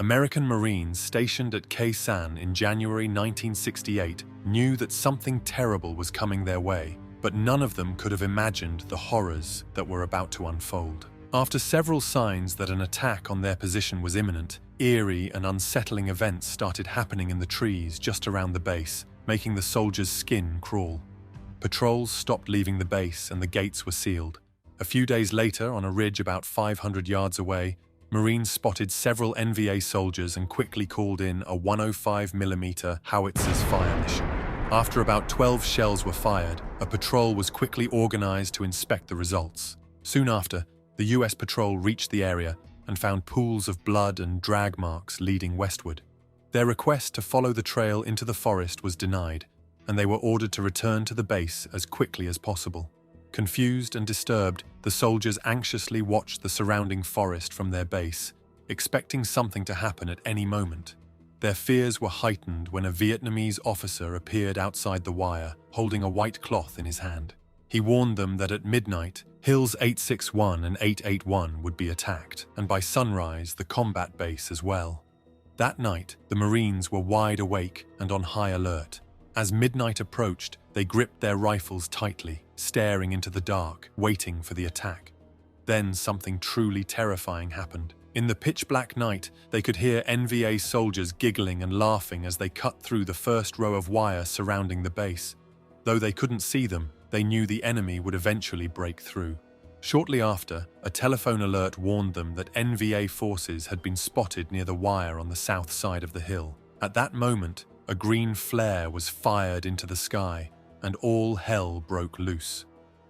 American Marines stationed at Khe Sanh in January 1968 knew that something terrible was coming their way, but none of them could have imagined the horrors that were about to unfold. After several signs that an attack on their position was imminent, eerie and unsettling events started happening in the trees just around the base, making the soldiers' skin crawl. Patrols stopped leaving the base and the gates were sealed. A few days later, on a ridge about 500 yards away, Marines spotted several NVA soldiers and quickly called in a 105mm howitzers fire mission. After about 12 shells were fired, a patrol was quickly organized to inspect the results. Soon after, the US patrol reached the area and found pools of blood and drag marks leading westward. Their request to follow the trail into the forest was denied, and they were ordered to return to the base as quickly as possible. Confused and disturbed, the soldiers anxiously watched the surrounding forest from their base, expecting something to happen at any moment. Their fears were heightened when a Vietnamese officer appeared outside the wire, holding a white cloth in his hand. He warned them that at midnight, Hills 861 and 881 would be attacked, and by sunrise, the combat base as well. That night, the Marines were wide awake and on high alert. As midnight approached, they gripped their rifles tightly, staring into the dark, waiting for the attack. Then something truly terrifying happened. In the pitch-black night, they could hear NVA soldiers giggling and laughing as they cut through the first row of wire surrounding the base. Though they couldn't see them, they knew the enemy would eventually break through. Shortly after, a telephone alert warned them that NVA forces had been spotted near the wire on the south side of the hill. At that moment, a green flare was fired into the sky, and all hell broke loose.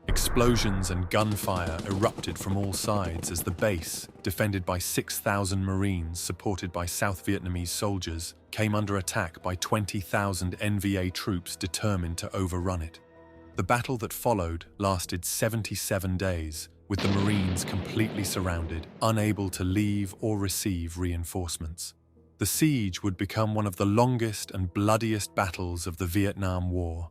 Explosions and gunfire erupted from all sides as the base, defended by 6,000 Marines supported by South Vietnamese soldiers, came under attack by 20,000 NVA troops determined to overrun it. The battle that followed lasted 77 days, with the Marines completely surrounded, unable to leave or receive reinforcements. The siege would become one of the longest and bloodiest battles of the Vietnam War.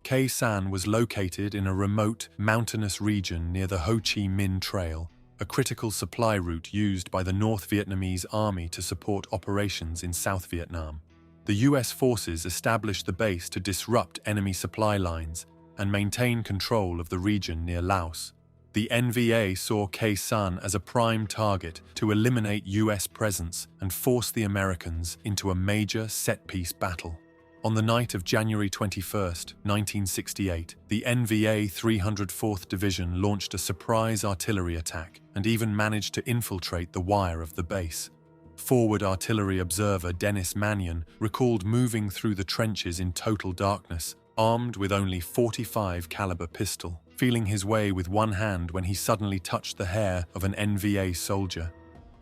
Khe Sanh was located in a remote, mountainous region near the Ho Chi Minh Trail, a critical supply route used by the North Vietnamese Army to support operations in South Vietnam. The US forces established the base to disrupt enemy supply lines and maintain control of the region near Laos. The NVA saw Khe Sanh as a prime target to eliminate US presence and force the Americans into a major set-piece battle. On the night of January 21, 1968, the NVA 304th Division launched a surprise artillery attack and even managed to infiltrate the wire of the base. Forward artillery observer Dennis Mannion recalled moving through the trenches in total darkness, armed with only .45 caliber pistol, feeling his way with one hand when he suddenly touched the hair of an NVA soldier.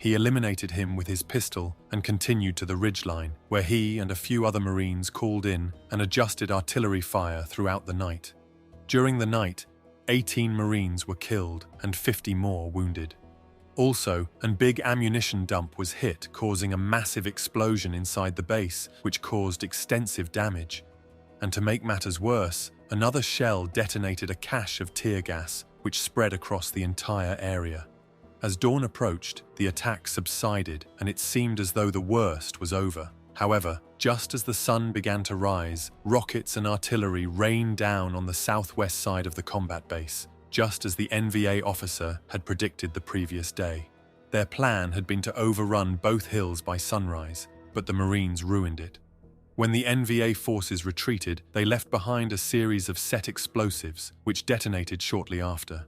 He eliminated him with his pistol and continued to the ridgeline, where he and a few other Marines called in and adjusted artillery fire throughout the night. During the night, 18 Marines were killed and 50 more wounded. Also, a big ammunition dump was hit, causing a massive explosion inside the base, which caused extensive damage. And to make matters worse, another shell detonated a cache of tear gas, which spread across the entire area. As dawn approached, the attack subsided, and it seemed as though the worst was over. However, just as the sun began to rise, rockets and artillery rained down on the southwest side of the combat base, just as the NVA officer had predicted the previous day. Their plan had been to overrun both hills by sunrise, but the Marines ruined it. When the NVA forces retreated, they left behind a series of set explosives, which detonated shortly after.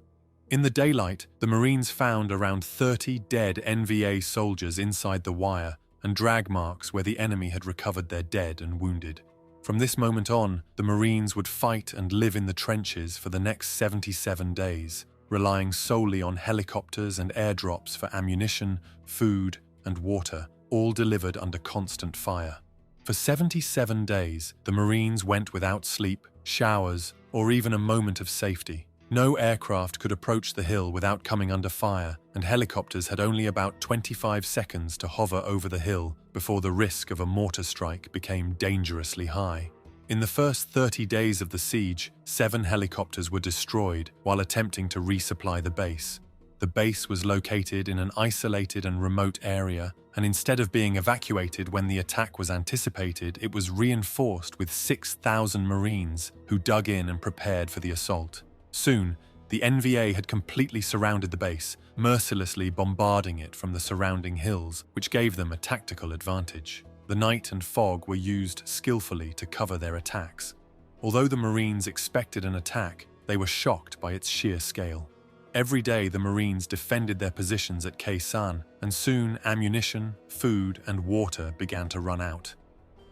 In the daylight, the Marines found around 30 dead NVA soldiers inside the wire and drag marks where the enemy had recovered their dead and wounded. From this moment on, the Marines would fight and live in the trenches for the next 77 days, relying solely on helicopters and airdrops for ammunition, food, and water, all delivered under constant fire. For 77 days, the Marines went without sleep, showers, or even a moment of safety. No aircraft could approach the hill without coming under fire, and helicopters had only about 25 seconds to hover over the hill before the risk of a mortar strike became dangerously high. In the first 30 days of the siege, 7 helicopters were destroyed while attempting to resupply the base. The base was located in an isolated and remote area, and instead of being evacuated when the attack was anticipated, it was reinforced with 6,000 Marines who dug in and prepared for the assault. Soon, the NVA had completely surrounded the base, mercilessly bombarding it from the surrounding hills, which gave them a tactical advantage. The night and fog were used skillfully to cover their attacks. Although the Marines expected an attack, they were shocked by its sheer scale. Every day the Marines defended their positions at Khe Sanh, and soon ammunition, food, and water began to run out.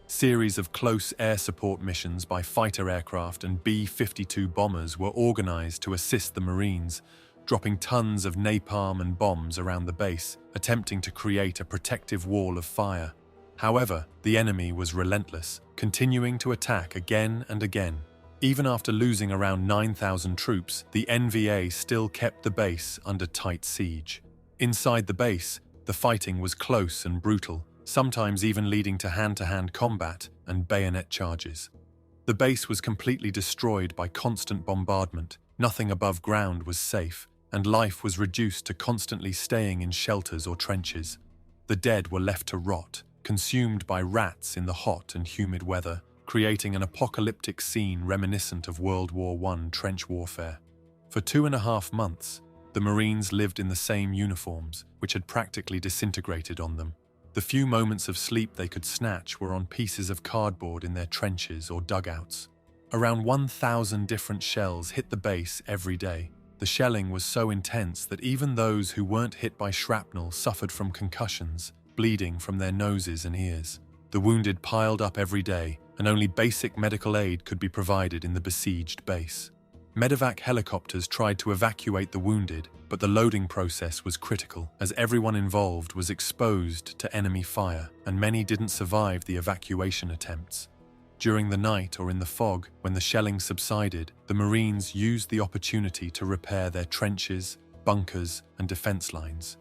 Series of close air support missions by fighter aircraft and B-52 bombers were organized to assist the Marines, dropping tons of napalm and bombs around the base, attempting to create a protective wall of fire. However, the enemy was relentless, continuing to attack again and again. Even after losing around 9,000 troops, the NVA still kept the base under tight siege. Inside the base, the fighting was close and brutal, sometimes even leading to hand-to-hand combat and bayonet charges. The base was completely destroyed by constant bombardment, nothing above ground was safe, and life was reduced to constantly staying in shelters or trenches. The dead were left to rot, consumed by rats in the hot and humid weather, creating an apocalyptic scene reminiscent of World War I trench warfare. For 2.5 months, the Marines lived in the same uniforms, which had practically disintegrated on them. The few moments of sleep they could snatch were on pieces of cardboard in their trenches or dugouts. Around 1,000 different shells hit the base every day. The shelling was so intense that even those who weren't hit by shrapnel suffered from concussions, bleeding from their noses and ears. The wounded piled up every day, and only basic medical aid could be provided in the besieged base. Medevac helicopters tried to evacuate the wounded, but the loading process was critical, as everyone involved was exposed to enemy fire, and many didn't survive the evacuation attempts. During the night or in the fog, when the shelling subsided, the Marines used the opportunity to repair their trenches, bunkers, and defense lines.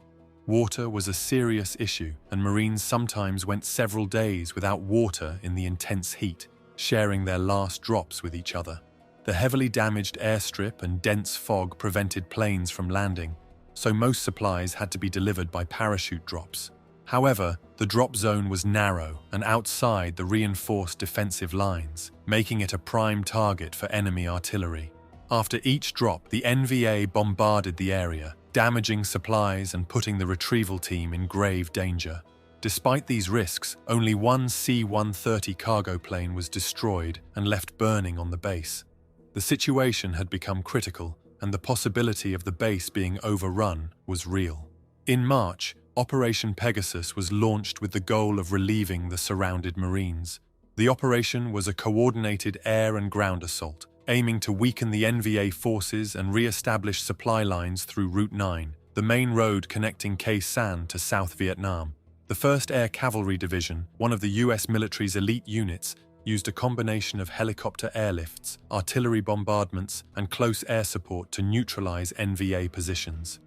Water was a serious issue, and Marines sometimes went several days without water in the intense heat, sharing their last drops with each other. The heavily damaged airstrip and dense fog prevented planes from landing, so most supplies had to be delivered by parachute drops. However, the drop zone was narrow and outside the reinforced defensive lines, making it a prime target for enemy artillery. After each drop, the NVA bombarded the area, damaging supplies and putting the retrieval team in grave danger. Despite these risks, only one C-130 cargo plane was destroyed and left burning on the base. The situation had become critical, and the possibility of the base being overrun was real. In March, Operation Pegasus was launched with the goal of relieving the surrounded Marines. The operation was a coordinated air and ground assault, aiming to weaken the NVA forces and re-establish supply lines through Route 9, the main road connecting Khe Sanh to South Vietnam. The 1st Air Cavalry Division, one of the US military's elite units, used a combination of helicopter airlifts, artillery bombardments, and close air support to neutralize NVA positions.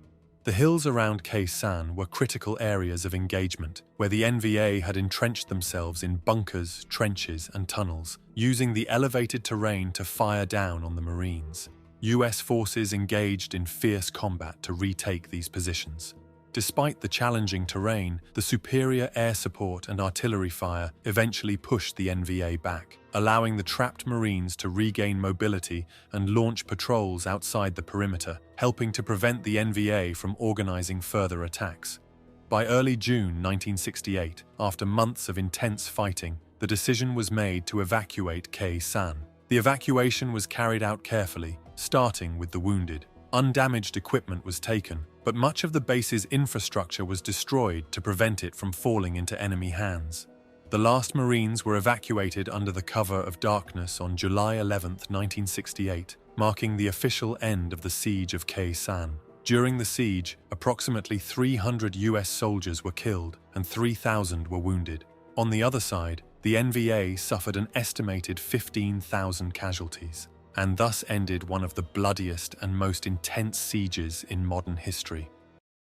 The hills around Khe Sanh were critical areas of engagement, where the NVA had entrenched themselves in bunkers, trenches, and tunnels, using the elevated terrain to fire down on the Marines. US forces engaged in fierce combat to retake these positions. Despite the challenging terrain, the superior air support and artillery fire eventually pushed the NVA back, allowing the trapped Marines to regain mobility and launch patrols outside the perimeter, helping to prevent the NVA from organizing further attacks. By early June 1968, after months of intense fighting, the decision was made to evacuate Khe Sanh. The evacuation was carried out carefully, starting with the wounded. Undamaged equipment was taken, but much of the base's infrastructure was destroyed to prevent it from falling into enemy hands. The last Marines were evacuated under the cover of darkness on July 11, 1968, marking the official end of the Siege of Khe Sanh. During the siege, approximately 300 US soldiers were killed and 3,000 were wounded. On the other side, the NVA suffered an estimated 15,000 casualties, and thus ended one of the bloodiest and most intense sieges in modern history.